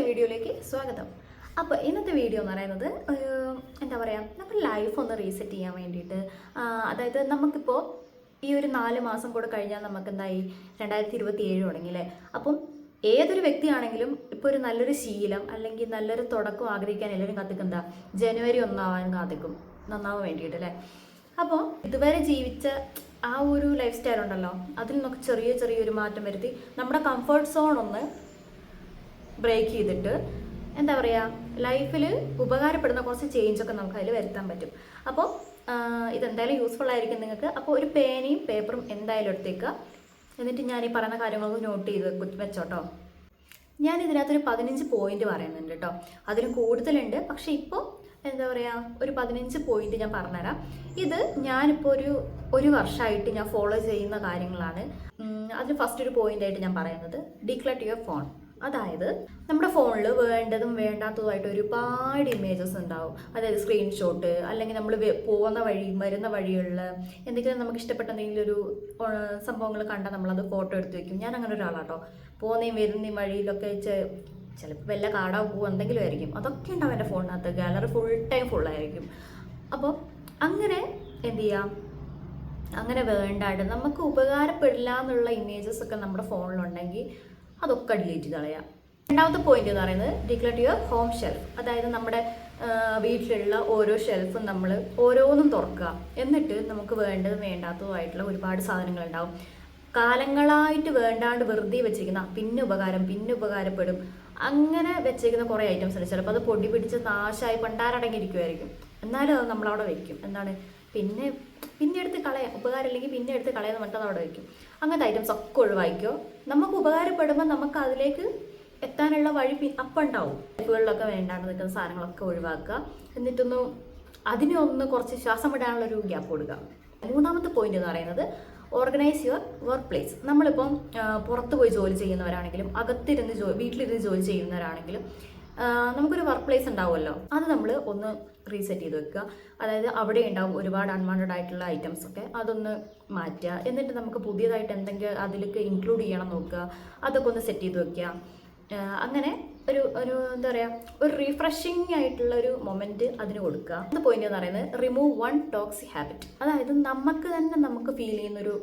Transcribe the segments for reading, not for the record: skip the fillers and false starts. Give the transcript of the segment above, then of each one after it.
വീഡിയോയിലേക്ക് സ്വാഗതം. അപ്പോൾ ഇന്നത്തെ വീഡിയോ എന്ന് പറയുന്നത് എന്താ പറയുക, നമ്മുടെ ലൈഫ് ഒന്ന് റീസെറ്റ് ചെയ്യാൻ വേണ്ടിയിട്ട്. അതായത് നമുക്കിപ്പോൾ ഈ ഒരു 4 മാസം കൂടെ കഴിഞ്ഞാൽ നമുക്ക് എന്തായി 2027 തുടങ്ങിയില്ലേ. അപ്പം ഏതൊരു വ്യക്തിയാണെങ്കിലും ഇപ്പോൾ ഒരു നല്ലൊരു ശീലം അല്ലെങ്കിൽ നല്ലൊരു തുടക്കം ആഗ്രഹിക്കാൻ എല്ലാവരും കാത്തിക്കും. ജനുവരി 1 കാത്തിക്കും നന്നാവാൻ വേണ്ടിയിട്ട് അല്ലേ. അപ്പോൾ ഇതുവരെ ജീവിച്ച ആ ഒരു ലൈഫ് സ്റ്റൈൽ ഉണ്ടല്ലോ, അതിൽ നിന്നൊക്കെ ചെറിയൊരു മാറ്റം വരുത്തി നമ്മുടെ കംഫർട്ട് സോൺ ഒന്ന് ബ്രേക്ക് ചെയ്തിട്ട് എന്താ പറയുക, ലൈഫിൽ ഉപകാരപ്പെടുന്ന കുറച്ച് ചേഞ്ചൊക്കെ നമുക്ക് അതിൽ വരുത്താൻ പറ്റും. അപ്പോൾ ഇതെന്തായാലും യൂസ്ഫുൾ ആയിരിക്കും നിങ്ങൾക്ക്. അപ്പോൾ ഒരു പേനയും പേപ്പറും എന്തായാലും എടുത്തേക്കുക. എന്നിട്ട് ഞാൻ ഈ പറയുന്ന കാര്യങ്ങളൊക്കെ നോട്ട് ചെയ്ത് വെച്ചോട്ടോ. ഞാൻ ഇതിനകത്തൊരു 15 പോയിന്റ് പറയുന്നുണ്ട് കേട്ടോ. അതിലും കൂടുതലുണ്ട്, പക്ഷേ ഇപ്പോൾ എന്താ പറയുക, ഒരു 15 പോയിന്റ് ഞാൻ പറഞ്ഞുതരാം. ഇത് ഞാനിപ്പോൾ ഒരു വർഷമായിട്ട് ഞാൻ ഫോളോ ചെയ്യുന്ന കാര്യങ്ങളാണ്. അതിൽ ഫസ്റ്റ് ഒരു പോയിന്റായിട്ട് ഞാൻ പറയുന്നത് ഡീക്ലട്ടർ യുവർ ഫോൺ. അതായത് നമ്മുടെ ഫോണിൽ വേണ്ടതും വേണ്ടാത്തതുമായിട്ട് ഒരുപാട് ഇമേജസ് ഉണ്ടാവും. അതായത് സ്ക്രീൻഷോട്ട്, അല്ലെങ്കിൽ നമ്മൾ പോകുന്ന വഴി വരുന്ന വഴികളിൽ എന്തെങ്കിലും നമുക്ക് ഇഷ്ടപ്പെട്ട എന്തെങ്കിലും ഒരു സംഭവങ്ങൾ കണ്ടാൽ നമ്മളത് ഫോട്ടോ എടുത്ത് വെക്കും. ഞാൻ അങ്ങനെ ഒരാളാട്ടോ. പോകുന്നേയും വരുന്നേയും വഴിയിലൊക്കെ ചിലപ്പോൾ വല്ല കാടാ പോകുക എന്തെങ്കിലും ആയിരിക്കും, അതൊക്കെ ഉണ്ടാവും എൻ്റെ ഫോണിനകത്ത്. ഗാലറി ഫുൾ ടൈം ഫുള്ളായിരിക്കും. അപ്പോൾ അങ്ങനെ എന്ത് ചെയ്യാം, അങ്ങനെ വേണ്ടാണ്ട് നമുക്ക് ഉപകാരപ്പെടില്ല എന്നുള്ള ഇമേജസ് ഒക്കെ നമ്മുടെ ഫോണിലുണ്ടെങ്കിൽ അതൊക്കെ ഡിലീറ്റ് ചെയ്ത് കളയാം. രണ്ടാമത്തെ പോയിന്റ് എന്ന് പറയുന്നത് ഡീക്ലട്ടർ യുവർ ഹോം ഷെൽഫ്. അതായത് നമ്മുടെ വീട്ടിലുള്ള ഓരോ ഷെൽഫും നമ്മൾ ഓരോന്നും തുറക്കുക. എന്നിട്ട് നമുക്ക് വേണ്ടതും വേണ്ടാത്തതുമായിട്ടുള്ള ഒരുപാട് സാധനങ്ങളുണ്ടാവും. കാലങ്ങളായിട്ട് വേണ്ടാണ്ട് വെറുതെ വെച്ചിരിക്കുന്ന പിന്നെ ഉപകാരപ്പെടും അങ്ങനെ വെച്ചേക്കുന്ന കുറേ ഐറ്റംസ് ഉണ്ട്. ചിലപ്പോൾ അത് പൊടി പിടിച്ച് നാശമായി പണ്ടാരടങ്ങിയിരിക്കുമായിരിക്കും, എന്നാലും അത് നമ്മളവിടെ വെക്കും. എന്താണ്, പിന്നെ എടുത്ത് കളയാം. ഉപകാരമില്ലെങ്കിൽ പിന്നെ എടുത്ത് കളയാന്ന് പറഞ്ഞിട്ട് അവിടെ വയ്ക്കും. അങ്ങനത്തെ ഐറ്റംസ് ഒക്കെ ഒഴിവാക്കിയോ. നമുക്ക് ഉപകാരപ്പെടുമ്പോൾ നമുക്ക് അതിലേക്ക് എത്താനുള്ള വഴി അപ്പം ഉണ്ടാവും. ലൈഫുകളിലൊക്കെ വേണ്ടാണ്ട് നിൽക്കുന്ന സാധനങ്ങളൊക്കെ ഒഴിവാക്കുക. എന്നിട്ടൊന്ന് അതിനെ കുറച്ച് ശ്വാസം വിടാനുള്ളൊരു ഗ്യാപ്പ് കൊടുക്കുക. മൂന്നാമത്തെ പോയിന്റ് എന്ന് പറയുന്നത് ഓർഗനൈസ് യുവർ വർക്ക് പ്ലേസ്. നമ്മളിപ്പം പുറത്ത് പോയി ജോലി ചെയ്യുന്നവരാണെങ്കിലും വീട്ടിലിരുന്ന് ജോലി ചെയ്യുന്നവരാണെങ്കിലും നമുക്കൊരു വർക്ക് പ്ലേസ് ഉണ്ടാവുമല്ലോ, അത് നമ്മൾ ഒന്ന് റീസെറ്റ് ചെയ്ത് വെക്കുക. അതായത് അവിടെ ഉണ്ടാവും ഒരുപാട് അൺവാണ്ടഡ് ആയിട്ടുള്ള ഐറ്റംസ് ഒക്കെ, അതൊന്ന് മാറ്റുക. എന്നിട്ട് നമുക്ക് പുതിയതായിട്ട് എന്തെങ്കിലും അതിലേക്ക് ഇൻക്ലൂഡ് ചെയ്യണം നോക്കുക, അതൊക്കെ ഒന്ന് സെറ്റ് ചെയ്ത് വെക്കുക. അങ്ങനെ ഒരു എന്താ പറയുക, ഒരു റീഫ്രഷിങ് ആയിട്ടുള്ള ഒരു മൊമെൻറ്റ് അതിന് കൊടുക്കുക. അത് പോയിന്റ് എന്ന് പറയുന്നത് റിമൂവ് 1 ടോക്സിക് ഹാബിറ്റ്. അതായത് നമുക്ക് ഫീൽ ചെയ്യുന്നൊരു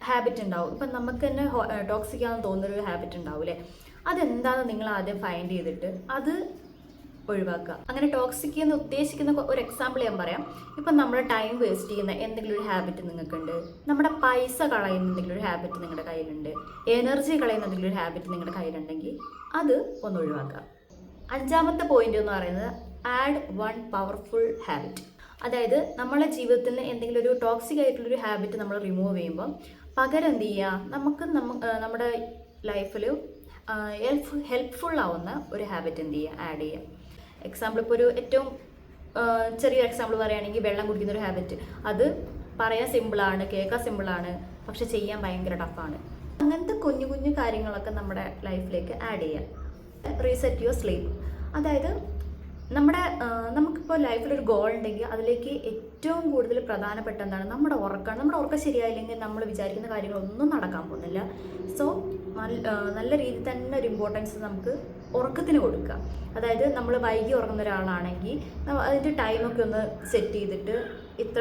ഹാബിറ്റ് ഉണ്ടാവും. ഇപ്പം നമുക്ക് തന്നെ ടോക്സിക് ആണെന്ന് തോന്നുന്നൊരു ഹാബിറ്റ് ഉണ്ടാവില്ലേ, അതെന്താണെന്ന് നിങ്ങൾ ആദ്യം ഫൈൻഡ് ചെയ്തിട്ട് അത് ഒഴിവാക്കുക. അങ്ങനെ ടോക്സിക് എന്ന് ഉദ്ദേശിക്കുന്ന ഒരു എക്സാമ്പിൾ ഞാൻ പറയാം. ഇപ്പം നമ്മുടെ ടൈം വേസ്റ്റ് ചെയ്യുന്ന എന്തെങ്കിലും ഒരു ഹാബിറ്റ് നിങ്ങൾക്കുണ്ട്, നമ്മുടെ പൈസ കളയുന്ന എന്തെങ്കിലും ഒരു ഹാബിറ്റ് നിങ്ങളുടെ കയ്യിലുണ്ട്, എനർജി കളയുന്ന എന്തെങ്കിലും ഒരു ഹാബിറ്റ് നിങ്ങളുടെ കയ്യിലുണ്ടെങ്കിൽ അത് ഒന്ന് ഒഴിവാക്കുക. 5ാമത്തെ പോയിന്റ് എന്ന് പറയുന്നത് ആഡ് 1 പവർഫുൾ ഹാബിറ്റ്. അതായത് നമ്മളെ ജീവിതത്തിൽ എന്തെങ്കിലും ഒരു ടോക്സിക് ആയിട്ടുള്ളൊരു ഹാബിറ്റ് നമ്മൾ റിമൂവ് ചെയ്യുമ്പോൾ പകരം എന്ത് ചെയ്യുക, നമ്മുടെ ലൈഫിൽ ഹെൽപ്ഫുൾ ആവുന്ന ഒരു ഹാബിറ്റ് എന്ത് ചെയ്യുക, ആഡ് ചെയ്യുക. എക്സാമ്പിൾ ഇപ്പോൾ ഒരു ഏറ്റവും ചെറിയ എക്സാമ്പിൾ പറയുകയാണെങ്കിൽ വെള്ളം കുടിക്കുന്ന ഒരു ഹാബിറ്റ്. അത് പറയാൻ സിമ്പിളാണ്, കേൾക്കാൻ സിമ്പിളാണ്, പക്ഷെ ചെയ്യാൻ ഭയങ്കര ടഫാണ്. അങ്ങനത്തെ കുഞ്ഞു കാര്യങ്ങളൊക്കെ നമ്മുടെ ലൈഫിലേക്ക് ആഡ് ചെയ്യാം. Reset your sleep. അതായത് നമുക്കിപ്പോൾ ലൈഫിലൊരു ഗോൾ ഉണ്ടെങ്കിൽ അതിലേക്ക് ഏറ്റവും കൂടുതൽ പ്രധാനപ്പെട്ട എന്താണ്, നമ്മുടെ ഉറക്കമാണ്. നമ്മുടെ ഉറക്കം ശരിയായില്ലെങ്കിൽ നമ്മൾ വിചാരിക്കുന്ന കാര്യങ്ങളൊന്നും നടക്കാൻ പോകുന്നില്ല. സോ നല്ല രീതിയിൽ തന്നെ ഒരു ഇമ്പോർട്ടൻസ് നമുക്ക് ഉറക്കത്തിന് കൊടുക്കുക. അതായത് നമ്മൾ വൈകി ഉറങ്ങുന്ന ഒരാളാണെങ്കിൽ അതിൻ്റെ ടൈമൊക്കെ ഒന്ന് സെറ്റ് ചെയ്തിട്ട് ഇത്ര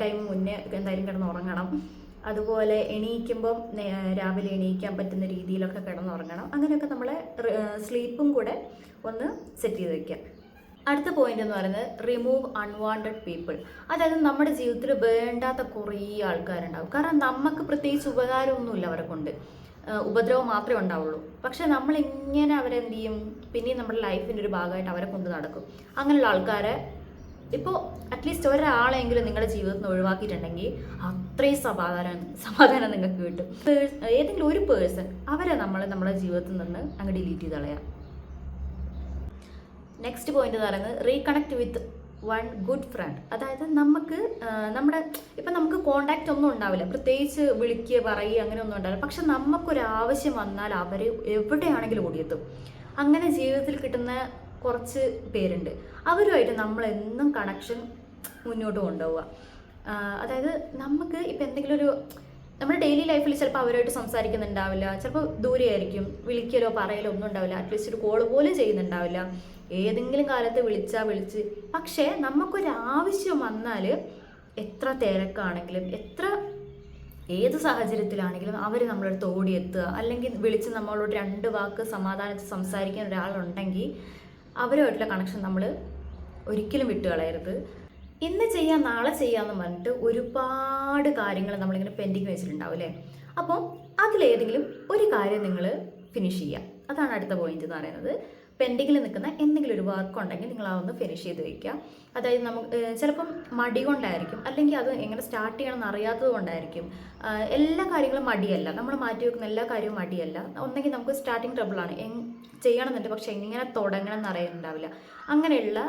ടൈം മുന്നേ എന്തായാലും കിടന്ന് ഉറങ്ങണം. അതുപോലെ എണീക്കുമ്പം രാവിലെ എണീക്കാൻ പറ്റുന്ന രീതിയിലൊക്കെ കിടന്നുറങ്ങണം. അങ്ങനെയൊക്കെ നമ്മളെ സ്ലീപ്പും കൂടെ ഒന്ന് സെറ്റ് ചെയ്ത് വയ്ക്കുക. അടുത്ത പോയിന്റ് എന്ന് പറയുന്നത് റിമൂവ് അൺവാണ്ടഡ് പീപ്പിൾ. അതായത് നമ്മുടെ ജീവിതത്തിൽ വേണ്ടാത്ത കുറേ ആൾക്കാരുണ്ടാവും. കാരണം നമുക്ക് പ്രത്യേകിച്ച് ഉപകാരമൊന്നുമില്ല അവരെ കൊണ്ട്, ഉപദ്രവം മാത്രമേ ഉണ്ടാവുള്ളൂ. പക്ഷെ നമ്മളിങ്ങനെ അവരെന്ത് ചെയ്യും, പിന്നെയും നമ്മുടെ ലൈഫിൻ്റെ ഒരു ഭാഗമായിട്ട് അവരെ കൊണ്ട് നടക്കും. അങ്ങനെയുള്ള ആൾക്കാരെ ഇപ്പോൾ അറ്റ്ലീസ്റ്റ് ഒരാളെങ്കിലും നിങ്ങളുടെ ജീവിതത്തിൽ നിന്ന് ഒഴിവാക്കിയിട്ടുണ്ടെങ്കിൽ അത്രയും സമാധാനം നിങ്ങൾക്ക് കിട്ടും. ഏതെങ്കിലും ഒരു പേഴ്സൺ അവരെ നമ്മുടെ ജീവിതത്തിൽ നിന്ന് അങ്ങ് ഡിലീറ്റ് ചെയ്ത് കളയാം. നെക്സ്റ്റ് പോയിന്റ് എന്ന് പറയുന്നത് റീകണക്ട് വിത്ത് 1 ഗുഡ് ഫ്രണ്ട്. അതായത് നമുക്ക് കോണ്ടാക്റ്റ് ഒന്നും ഉണ്ടാവില്ല, പ്രത്യേകിച്ച് വിളിക്കുക പറയുക അങ്ങനെ ഒന്നും ഉണ്ടാവില്ല. പക്ഷെ നമുക്കൊരാവശ്യം വന്നാൽ അവർ എവിടെയാണെങ്കിലും ഓടിയെത്തും. അങ്ങനെ ജീവിതത്തിൽ കിട്ടുന്ന കുറച്ച് പേരുണ്ട്. അവരുമായിട്ട് നമ്മളെന്നും കണക്ഷൻ മുന്നോട്ട് കൊണ്ടുപോവുക. അതായത് നമുക്ക് ഇപ്പം എന്തെങ്കിലും ഒരു നമ്മുടെ ഡെയിലി ലൈഫിൽ ചിലപ്പോൾ അവരുമായിട്ട് സംസാരിക്കുന്നുണ്ടാവില്ല, ചിലപ്പോൾ ദൂരെയായിരിക്കും, വിളിക്കലോ പറയലോ ഒന്നും ഉണ്ടാവില്ല, അറ്റ്ലീസ്റ്റ് ഒരു കോൾ പോലും ചെയ്യുന്നുണ്ടാവില്ല. ഏതെങ്കിലും കാലത്ത് വിളിച്ച് പക്ഷേ നമുക്കൊരാവശ്യം വന്നാൽ എത്ര തിരക്കാണെങ്കിലും ഏത് സാഹചര്യത്തിലാണെങ്കിലും അവർ നമ്മളടുത്ത് ഓടിയെത്തുക, അല്ലെങ്കിൽ വിളിച്ച് നമ്മളോട് 2 വാക്ക് സമാധാനത്തിൽ സംസാരിക്കാൻ ഒരാളുണ്ടെങ്കിൽ അവരുമായിട്ടുള്ള കണക്ഷൻ നമ്മൾ ഒരിക്കലും വിട്ടുകളയരുത്. ഇന്ന് ചെയ്യാം നാളെ ചെയ്യാമെന്ന് പറഞ്ഞിട്ട് ഒരുപാട് കാര്യങ്ങൾ നമ്മളിങ്ങനെ പെൻഡിങ് വെച്ചിട്ടുണ്ടാവും അല്ലേ. അപ്പോൾ അതിലേതെങ്കിലും ഒരു കാര്യം നിങ്ങൾ ഫിനിഷ് ചെയ്യുക. അതാണ് അടുത്ത പോയിന്റ് എന്ന് പറയുന്നത്. പെൻഡിങ്ങിൽ നിൽക്കുന്ന എന്തെങ്കിലും ഒരു വർക്ക് ഉണ്ടെങ്കിൽ നിങ്ങൾ ആ ഒന്ന് ഫിനിഷ് ചെയ്ത് വയ്ക്കുക. അതായത് നമുക്ക് ചിലപ്പം മടി കൊണ്ടായിരിക്കും, അല്ലെങ്കിൽ അത് എങ്ങനെ സ്റ്റാർട്ട് ചെയ്യണമെന്ന് അറിയാത്തത് കൊണ്ടായിരിക്കും. എല്ലാ കാര്യങ്ങളും മടിയല്ല, നമ്മൾ മാറ്റി വെക്കുന്ന എല്ലാ കാര്യവും മടിയല്ല. ഒന്നെങ്കിൽ നമുക്ക് സ്റ്റാർട്ടിങ് ട്രബിളാണ്, ചെയ്യണമെന്നുണ്ട് പക്ഷെ എങ്ങനെ തുടങ്ങണം എന്ന് അറിയുന്നുണ്ടാവില്ല. അങ്ങനെയുള്ള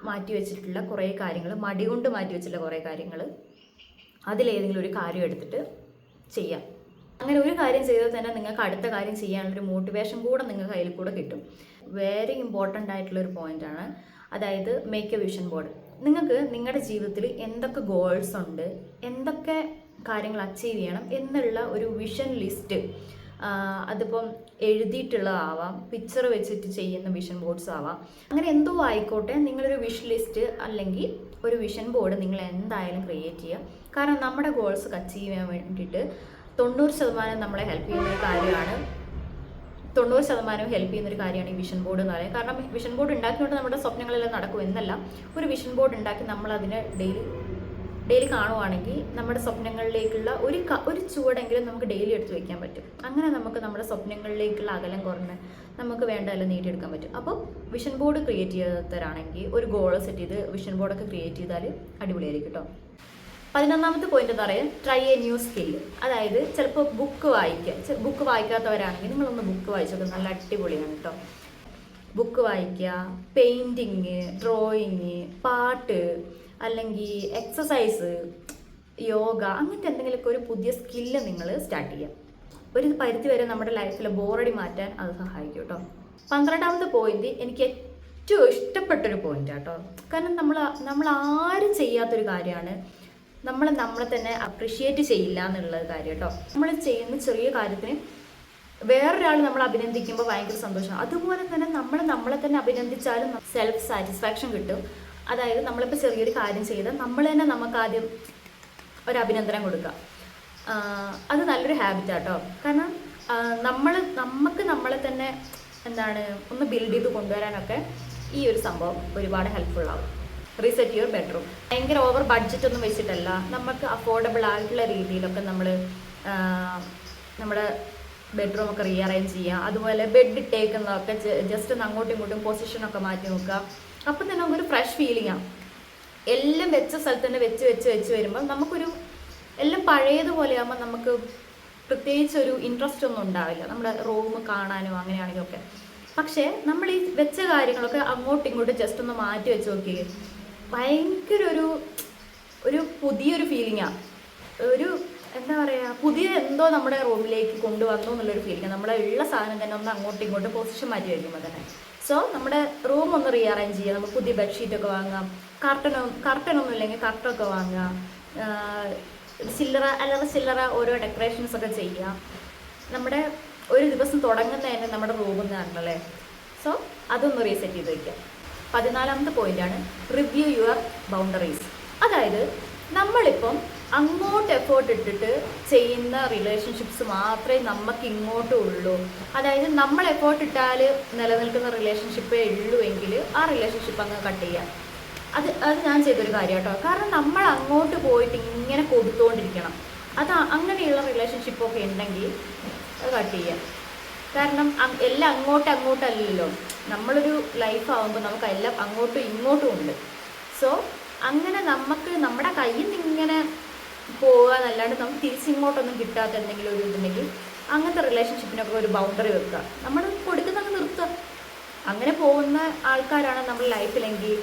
മാറ്റി വെച്ചിട്ടുള്ള കുറേ കാര്യങ്ങൾ, മടി കൊണ്ട് മാറ്റി വെച്ചിട്ടുള്ള കുറേ കാര്യങ്ങൾ, അതിലേതെങ്കിലും ഒരു കാര്യം എടുത്തിട്ട് ചെയ്യാം. അങ്ങനെ ഒരു കാര്യം ചെയ്താൽ തന്നെ നിങ്ങൾക്ക് അടുത്ത കാര്യം ചെയ്യാനുള്ളൊരു മോട്ടിവേഷൻ കൂടെ നിങ്ങൾക്ക് കയ്യിൽ കൂടെ കിട്ടും. വെരി ഇമ്പോർട്ടൻ്റ് ആയിട്ടുള്ളൊരു പോയിൻ്റാണ്. അതായത് മേക്ക് എ വിഷൻ ബോർഡ്. നിങ്ങൾക്ക് നിങ്ങളുടെ ജീവിതത്തിൽ എന്തൊക്കെ ഗോൾസ് ഉണ്ട്, എന്തൊക്കെ കാര്യങ്ങൾ അച്ചീവ് ചെയ്യണം എന്നുള്ള ഒരു വിഷൻ ലിസ്റ്റ്, അതിപ്പം എഴുതിയിട്ടുള്ളതാവാം, പിക്ചർ വെച്ചിട്ട് ചെയ്യുന്ന വിഷൻ ബോർഡ്സ് ആവാം, അങ്ങനെ എന്തോ ആയിക്കോട്ടെ, നിങ്ങളൊരു വിഷ് ലിസ്റ്റ് അല്ലെങ്കിൽ ഒരു വിഷൻ ബോർഡ് നിങ്ങൾ എന്തായാലും ക്രിയേറ്റ് ചെയ്യുക. കാരണം നമ്മുടെ ഗോൾസ് അച്ചീവ് ചെയ്യാൻ വേണ്ടിയിട്ട് 90% നമ്മളെ ഹെൽപ്പ് ചെയ്യുന്നൊരു കാര്യമാണ്, 90% ഹെൽപ്പ് ചെയ്യുന്നൊരു കാര്യമാണ് ഈ വിഷൻ ബോർഡ് എന്ന് പറയുന്നത്. കാരണം വിഷൻ ബോർഡ് ഉണ്ടാക്കിക്കൊണ്ട് നമ്മുടെ സ്വപ്നങ്ങളെല്ലാം നടക്കും എന്നല്ല, ഒരു വിഷൻ ബോർഡ് ഉണ്ടാക്കി നമ്മളതിനെ ഡെയിലി കാണുവാണെങ്കിൽ നമ്മുടെ സ്വപ്നങ്ങളിലേക്കുള്ള ഒരു ചുവടെങ്കിലും നമുക്ക് ഡെയിലി എടുത്ത് വയ്ക്കാൻ പറ്റും. അങ്ങനെ നമുക്ക് നമ്മുടെ സ്വപ്നങ്ങളിലേക്കുള്ള അകലം കുറഞ്ഞ് നമുക്ക് വേണ്ടതെല്ലാം നേടിയെടുക്കാൻ പറ്റും. അപ്പോൾ വിഷൻ ബോർഡ് ക്രിയേറ്റ് ചെയ്തവരാണെങ്കിൽ ഒരു ഗോൾ സെറ്റ് ചെയ്ത് വിഷൻ ബോർഡൊക്കെ ക്രിയേറ്റ് ചെയ്താൽ അടിപൊളിയായിരിക്കും കേട്ടോ. 11ാമത്തെ പോയിന്റ് എന്ന് പറയുന്നത് ട്രൈ എ ന്യൂ സ്കില്ല്. അതായത് ചിലപ്പോൾ ബുക്ക് വായിക്കാത്തവരാണെങ്കിൽ നിങ്ങളൊന്ന് ബുക്ക് വായിച്ചോക്കെ, നല്ല അടിപൊളിയാണ് കേട്ടോ. ബുക്ക് വായിക്കുക, പെയിൻറ്റിങ്, ഡ്രോയിങ്, പാട്ട്, അല്ലെങ്കിൽ എക്സസൈസ്, യോഗ, അങ്ങനത്തെ എന്തെങ്കിലുമൊക്കെ ഒരു പുതിയ സ്കില്ല് നിങ്ങൾ സ്റ്റാർട്ട് ചെയ്യുക. ഒരു പരിധി വരെ നമ്മുടെ ലൈഫിൽ ബോറടി മാറ്റാൻ അത് സഹായിക്കും കേട്ടോ. 12ാമത്തെ പോയിന്റ് എനിക്ക് ഏറ്റവും ഇഷ്ടപ്പെട്ടൊരു പോയിന്റ് കേട്ടോ. കാരണം നമ്മൾ ആരും ചെയ്യാത്തൊരു കാര്യമാണ്, നമ്മളെ തന്നെ അപ്രിഷ്യേറ്റ് ചെയ്യില്ല എന്നുള്ളത് കാര്യം കേട്ടോ. നമ്മൾ ചെയ്യുന്ന ചെറിയ കാര്യത്തിന് വേറൊരാൾ നമ്മൾ അഭിനന്ദിക്കുമ്പോൾ ഭയങ്കര സന്തോഷം. അതുപോലെ തന്നെ നമ്മളെ തന്നെ അഭിനന്ദിച്ചാലും സെൽഫ് സാറ്റിസ്ഫാക്ഷൻ കിട്ടും. അതായത് നമ്മളിപ്പോൾ ചെറിയൊരു കാര്യം ചെയ്താൽ നമ്മൾ തന്നെ നമുക്ക് ആദ്യം ഒരു അഭിനന്ദനം കൊടുക്കുക. അത് നല്ലൊരു ഹാബിറ്റാട്ടോ. കാരണം നമുക്ക് നമ്മളെ തന്നെ ഒന്ന് ബിൽഡ് ചെയ്ത് കൊണ്ടുവരാനൊക്കെ ഈ ഒരു സംഭവം ഒരുപാട് ഹെൽപ്ഫുള്ളാവും. Reset your bedroom. ഭയങ്കര ഓവർ ബഡ്ജറ്റ് ഒന്നും വെച്ചിട്ടല്ല, നമുക്ക് അഫോർഡബിൾ ആയിട്ടുള്ള രീതിയിലൊക്കെ നമ്മുടെ ബെഡ്റൂമൊക്കെ റീഅറേഞ്ച് ചെയ്യുക. അതുപോലെ ബെഡ് ഇട്ടേക്കുന്നതൊക്കെ ജസ്റ്റ് ഒന്ന് അങ്ങോട്ടും ഇങ്ങോട്ടും പൊസിഷനൊക്കെ മാറ്റി നോക്കുക. അപ്പം തന്നെ നമുക്കൊരു ഫ്രഷ് ഫീലിംഗ് ആണ്. എല്ലാം വെച്ച സ്ഥലത്ത് തന്നെ വെച്ച് വരുമ്പോൾ നമുക്കൊരു എല്ലാം പഴയതുപോലെ ആകുമ്പോൾ നമുക്ക് പ്രത്യേകിച്ച് ഒരു ഇൻട്രസ്റ്റ് ഒന്നും ഉണ്ടാവില്ല നമ്മുടെ റൂം കാണാനോ അങ്ങനെയാണെങ്കിലും ഒക്കെ. പക്ഷേ നമ്മൾ ഈ വെച്ച കാര്യങ്ങളൊക്കെ അങ്ങോട്ടും ഇങ്ങോട്ടും ജസ്റ്റ് ഒന്ന് മാറ്റി വെച്ച് നോക്കിയേ, ഭയങ്കര ഒരു പുതിയൊരു ഫീലിംഗാണ്. എന്താ പറയുക, പുതിയ എന്തോ നമ്മുടെ റൂമിലേക്ക് കൊണ്ടുവന്നു എന്നുള്ളൊരു ഫീലിംഗ്. നമ്മളെ ഉള്ള സാധനം തന്നെ ഒന്ന് അങ്ങോട്ടും ഇങ്ങോട്ടും പൊസിഷൻ മാറ്റി വയ്ക്കുമ്പോൾ തന്നെ. സോ നമ്മുടെ റൂം ഒന്ന് റീഅറേഞ്ച് ചെയ്യുക. നമുക്ക് പുതിയ ബെഡ്ഷീറ്റൊക്കെ വാങ്ങാം, കർട്ടനൊന്നും ഇല്ലെങ്കിൽ കർട്ടനൊക്കെ വാങ്ങാം, ചില്ലറ ഓരോ ഡെക്കറേഷൻസ് ഒക്കെ ചെയ്യുക. നമ്മുടെ ഒരു ദിവസം തുടങ്ങുന്നതന്നെ നമ്മുടെ റൂമിൽ നിന്നാണല്ലേ. സോ അതൊന്ന് റീസെറ്റ് ചെയ്ത് വയ്ക്കുക. 14ാമത്തെ പോയിന്റാണ് റിവ്യൂ യുവർ ബൗണ്ടറീസ്. അതായത് നമ്മളിപ്പം അങ്ങോട്ട് എഫേർട്ട് ഇട്ടിട്ട് ചെയ്യുന്ന റിലേഷൻഷിപ്സ് മാത്രമേ നമുക്ക് ഇങ്ങോട്ടും ഉള്ളൂ. അതായത് നമ്മൾ എഫേർട്ട് ഇട്ടാൽ നിലനിൽക്കുന്ന റിലേഷൻഷിപ്പേ ഉള്ളൂ എങ്കിൽ ആ റിലേഷൻഷിപ്പ് അങ്ങ് കട്ട് ചെയ്യുക. അത് ഞാൻ ചെയ്തൊരു കാര്യം കേട്ടോ. കാരണം നമ്മൾ അങ്ങോട്ട് പോയിട്ട് ഇങ്ങനെ കൊടുത്തുകൊണ്ടിരിക്കണം. അങ്ങനെയുള്ള റിലേഷൻഷിപ്പൊക്കെ ഉണ്ടെങ്കിൽ അത് കട്ട് ചെയ്യുക. കാരണം എല്ലാം അങ്ങോട്ടല്ലല്ലോ. നമ്മളൊരു ലൈഫാവുമ്പോൾ നമുക്ക് എല്ലാം അങ്ങോട്ടും ഇങ്ങോട്ടും ഉണ്ട്. സോ അങ്ങനെ നമുക്ക് നമ്മുടെ കയ്യിൽ നിന്ന് ഇങ്ങനെ പോവുക എന്നല്ലാണ്ട് നമുക്ക് തിരിച്ചിങ്ങോട്ടൊന്നും കിട്ടാത്ത എന്തെങ്കിലും ഒരു ഇതുണ്ടെങ്കിൽ അങ്ങനത്തെ റിലേഷൻഷിപ്പിനൊക്കെ ഒരു ബൗണ്ടറി വെക്കുക. നമ്മൾ കൊടുക്കുന്നങ്ങ് നിർത്തുക. അങ്ങനെ പോകുന്ന ആൾക്കാരാണ് നമ്മുടെ ലൈഫിലെങ്കിൽ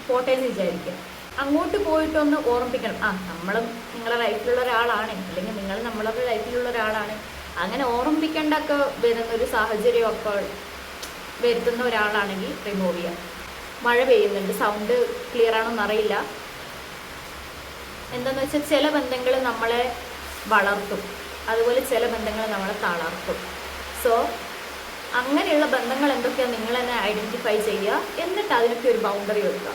പോട്ടേന്ന് വിചാരിക്കുക. അങ്ങോട്ട് പോയിട്ടൊന്ന് ഓർമ്മിപ്പിക്കണം, നമ്മളും നിങ്ങളുടെ ലൈഫിലുള്ള ഒരാളാണ്, അല്ലെങ്കിൽ നിങ്ങൾ നമ്മളുടെ ലൈഫിലുള്ള ഒരാളാണ്. അങ്ങനെ ഓർമ്മിപ്പിക്കേണ്ടൊക്കെ വരുന്നൊരു സാഹചര്യമൊക്കെ വരുത്തുന്ന ഒരാളാണെങ്കിൽ റിമൂവ് ചെയ്യുക. മഴ പെയ്യുന്നുണ്ട്, സൗണ്ട് ക്ലിയർ ആണോന്ന് അറിയില്ല. എന്താണെന്ന് വെച്ചാൽ ചില ബന്ധങ്ങൾ നമ്മളെ വളർത്തും, അതുപോലെ ചില ബന്ധങ്ങൾ നമ്മളെ തളർത്തും. സോ അങ്ങനെയുള്ള ബന്ധങ്ങൾ എന്തൊക്കെയാണ് നിങ്ങൾ തന്നെ ഐഡൻറ്റിഫൈ ചെയ്യുക, എന്നിട്ട് അതിനൊക്കെ ഒരു ബൗണ്ടറി വെക്കുക.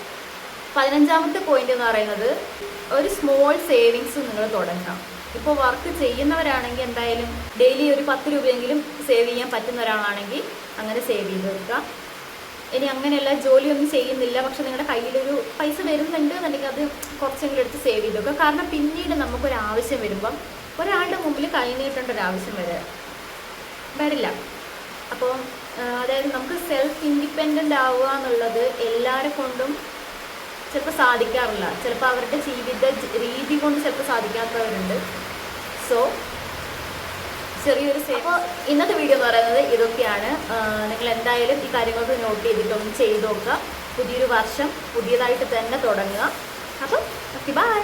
15ാമത്തെ പോയിന്റ് എന്ന് പറയുന്നത് ഒരു സ്മോൾ സേവിങ്സ് നിങ്ങൾ തുടങ്ങാം. ഇപ്പോൾ വർക്ക് ചെയ്യുന്നവരാണെങ്കിൽ എന്തായാലും ഡെയിലി ഒരു 10 രൂപയെങ്കിലും സേവ് ചെയ്യാൻ പറ്റുന്ന ഒരാളാണെങ്കിൽ അങ്ങനെ സേവ് ചെയ്ത് വെക്കുക. ഇനി അങ്ങനെയല്ല, ജോലിയൊന്നും ചെയ്യുന്നില്ല പക്ഷെ നിങ്ങളുടെ കയ്യിലൊരു പൈസ വരുന്നുണ്ട് എന്നുണ്ടെങ്കിൽ അത് കുറച്ചെങ്കിലും എടുത്ത് സേവ് ചെയ്ത് വെക്കുക. കാരണം പിന്നീട് നമുക്കൊരാവശ്യം വരുമ്പം ഒരാളുടെ മുമ്പിൽ കൈ നീട്ടേണ്ട ഒരാവശ്യം വരില്ല. അപ്പോൾ അതായത് നമുക്ക് സെൽഫ് ഇൻഡിപെൻഡൻ്റ് ആവുക എന്നുള്ളത് എല്ലാവരെ കൊണ്ടും ചിലപ്പോൾ സാധിക്കാറില്ല. ചിലപ്പോൾ അവരുടെ ജീവിത രീതി കൊണ്ട് ചിലപ്പോൾ സാധിക്കാത്തവരുണ്ട്. സോ ചെറിയൊരു അപ്പോൾ ഇന്നത്തെ വീഡിയോ എന്ന് പറയുന്നത് ഇതൊക്കെയാണ്. നിങ്ങൾ എന്തായാലും ഈ കാര്യങ്ങളൊക്കെ നോട്ട് ചെയ്തിട്ടൊന്ന് ചെയ്ത് നോക്കുക. പുതിയൊരു വർഷം പുതിയതായിട്ട് തന്നെ തുടങ്ങുക. അപ്പം ഓക്കെ, ബൈ.